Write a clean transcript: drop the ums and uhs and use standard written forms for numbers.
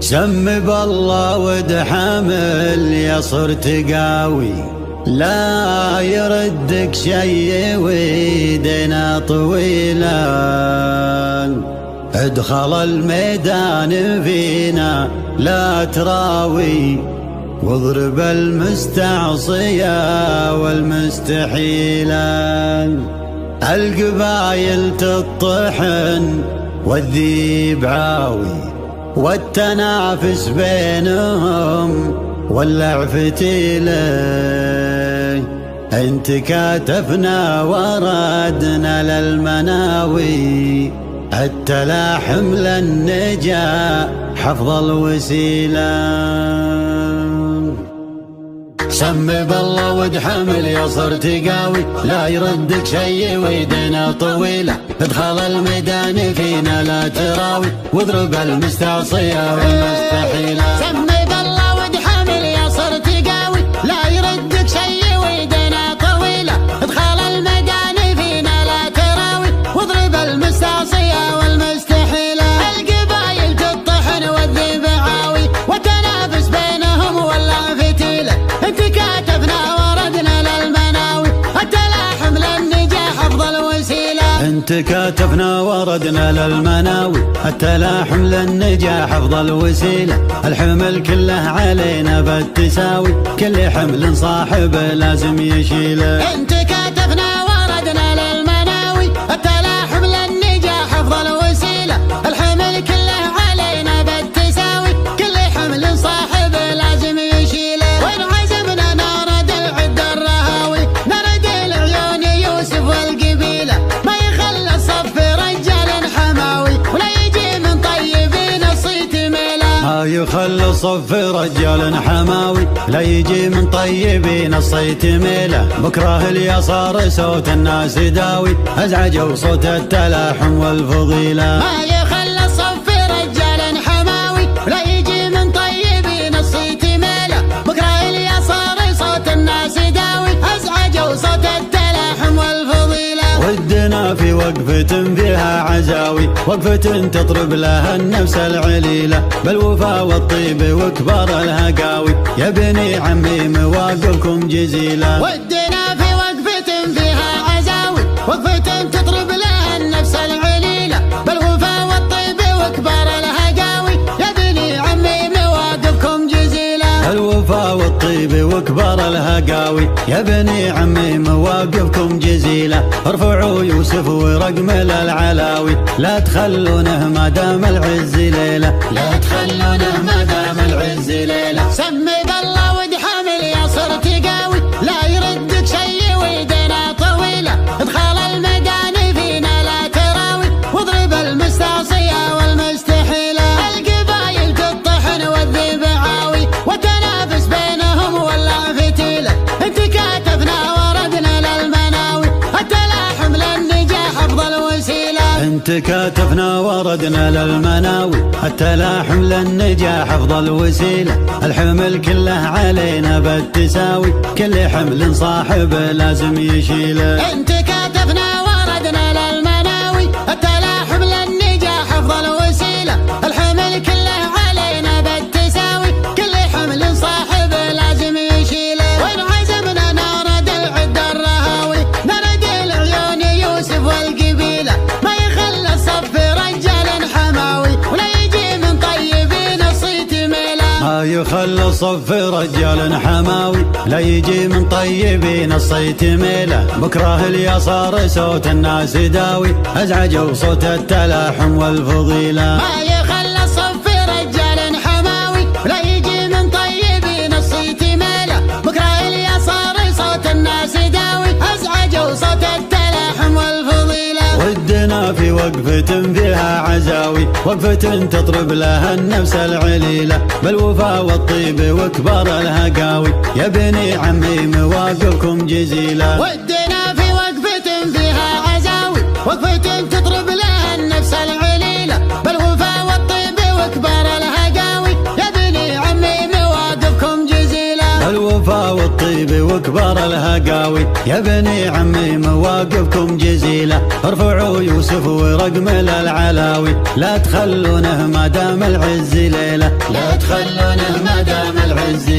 سم بالله ودحمل يا صرت قاوي، لا يردك شي ويدنا طويلا. ادخل الميدان فينا لا تراوي، واضرب المستعصية والمستحيلا. القبايل تطحن والذيب عاوي، والتنافس بينهم ولع فتيله. انت كاتفنا وردنا للمناوي، التلاحم للنجاة حفظ الوسيلة. سم بالله ودحمل يا صرت قاوي، لا يردك شي ويدنا طويلة. ادخل الميدان فينا لا تراوي، واضرب المستعصية والمستحيلة. سم بالله ودحمل يا صرت قاوي، لا يردك شي ويدنا طويلة. ادخل الميدان فينا لا تراوي، واضرب المستعصية والمستحيلة. القبايل تطحن والذيب عاوي، والتنافس بينهم ولع فتيلة. انت كاتفنا وردنا للمناوي، التلاحم للنجاح افضل وسيلة. انت كاتفنا وردنا للمناوي، التلاحم للنجاح افضل وسيلة. الحمل كله علينا بالتساوي، كل حمل صاحب لازم يشيله. انت كاتفنا وردنا للمناوي، التلاحم للنجاح افضل وسيلة. الحمل كله علينا بالتساوي، كل حمل صاحب لازم يشيله. وين عزمنا نرد العد الرهاوي، نرد العيون يوسف والقبيلة. ما يخلى الصف رجال حماوي، ولا يجي من طيبين الصيت ميله. ما يخلى الصف رجال حماوي، لا يجي من طيبين الصيت ميله. بكره اليسار صوت الناس داوي، ازعجوا صوت التلاحم والفضيلة. ما يخلى الصف رجال حماوي، لا يجي من طيبين الصيت ميله. بكره اليسار صوت الناس داوي، ازعجوا صوت التلاحم والفضيلة. ودنا في وقفة فيها عزاوي، وقفة تطرب لها النفس العليلة. بالوفا والطيب وكبار الهقاوي، يا بني عمي مواقفكم جزيلة. ودنا في وقفة فيها عزاوي، وقفة تطرب لها النفس العليلة. بالوفا والطيب وكبار الهقاوي، يا بني عمي مواقفكم جزيلة. الوفا والطيب وكبار الهقاوي، يا بني عمي مواقفكم جزيلة. ارفعوا يوسف ورقم العلاوي، لا تخلونه ما دام العز ليلة. لا تخلونه ما دام العز ليلة. سم بالله ودحمل يا صرت قاوي، لا يردك شي ويدنا طويلة. ادخل الميدان فينا لا تراوي، واضرب المستعصية والمستحيلة. القبايل تطحن والذيب عاوي، والتنافس بينهم ولع فتيلة. انت كاتفنا وردنا للمناوي، التلاحم للنجاح افضل وسيلة. انت كاتفنا وردنا للمناوي، التلاحم للنجاح افضل وسيلة. الحمل كله علينا بالتساوي، كل حمل صاحب لازم يشيله. انت كاتفنا وردنا للمناوي، التلاحم للنجاح افضل وسيلة. الحمل كله علينا بالتساوي، كل حمل صاحب لازم يشيله. وين عزمنا نرد العد الرهاوي، نرد العيون يوسف والقبيلة. ما يخلى الصف رجال حماوي، ولا يجي من طيبين الصيت ميله. ما يخلى الصف رجال حماوي، لا يجي من طيبين الصيت ميله. بكره اليسار صوت الناس داوي، ازعجوا صوت التلاحم والفضيلة. ما يخلى الصف رجال حماوي، لا يجي من طيبين الصيت ميله. بكره اليسار صوت الناس داوي، ازعجوا صوت التلاحم والفضيلة. ودنا في وقفة فيها عزاوي، وقفة تطرب لها النفس العليلة. بالوفا والطيب وكبار الهقاوي، يا بني عمي مواقفكم جزيلة. ودنا في وقفة فيها عزاوي، وقفة تطرب لها النفس العليلة. بالوفا والطيب وكبار الهقاوي، يا بني عمي مواقفكم جزيلة. بالوفا والطيب وكبار الهقاوي. يا بني عمي مواقفكم جزيلة، ارفعوا يوسف ورقم العلاوي. لا تخلونه ما دام العز ليلة، لا تخلونه ما دام العز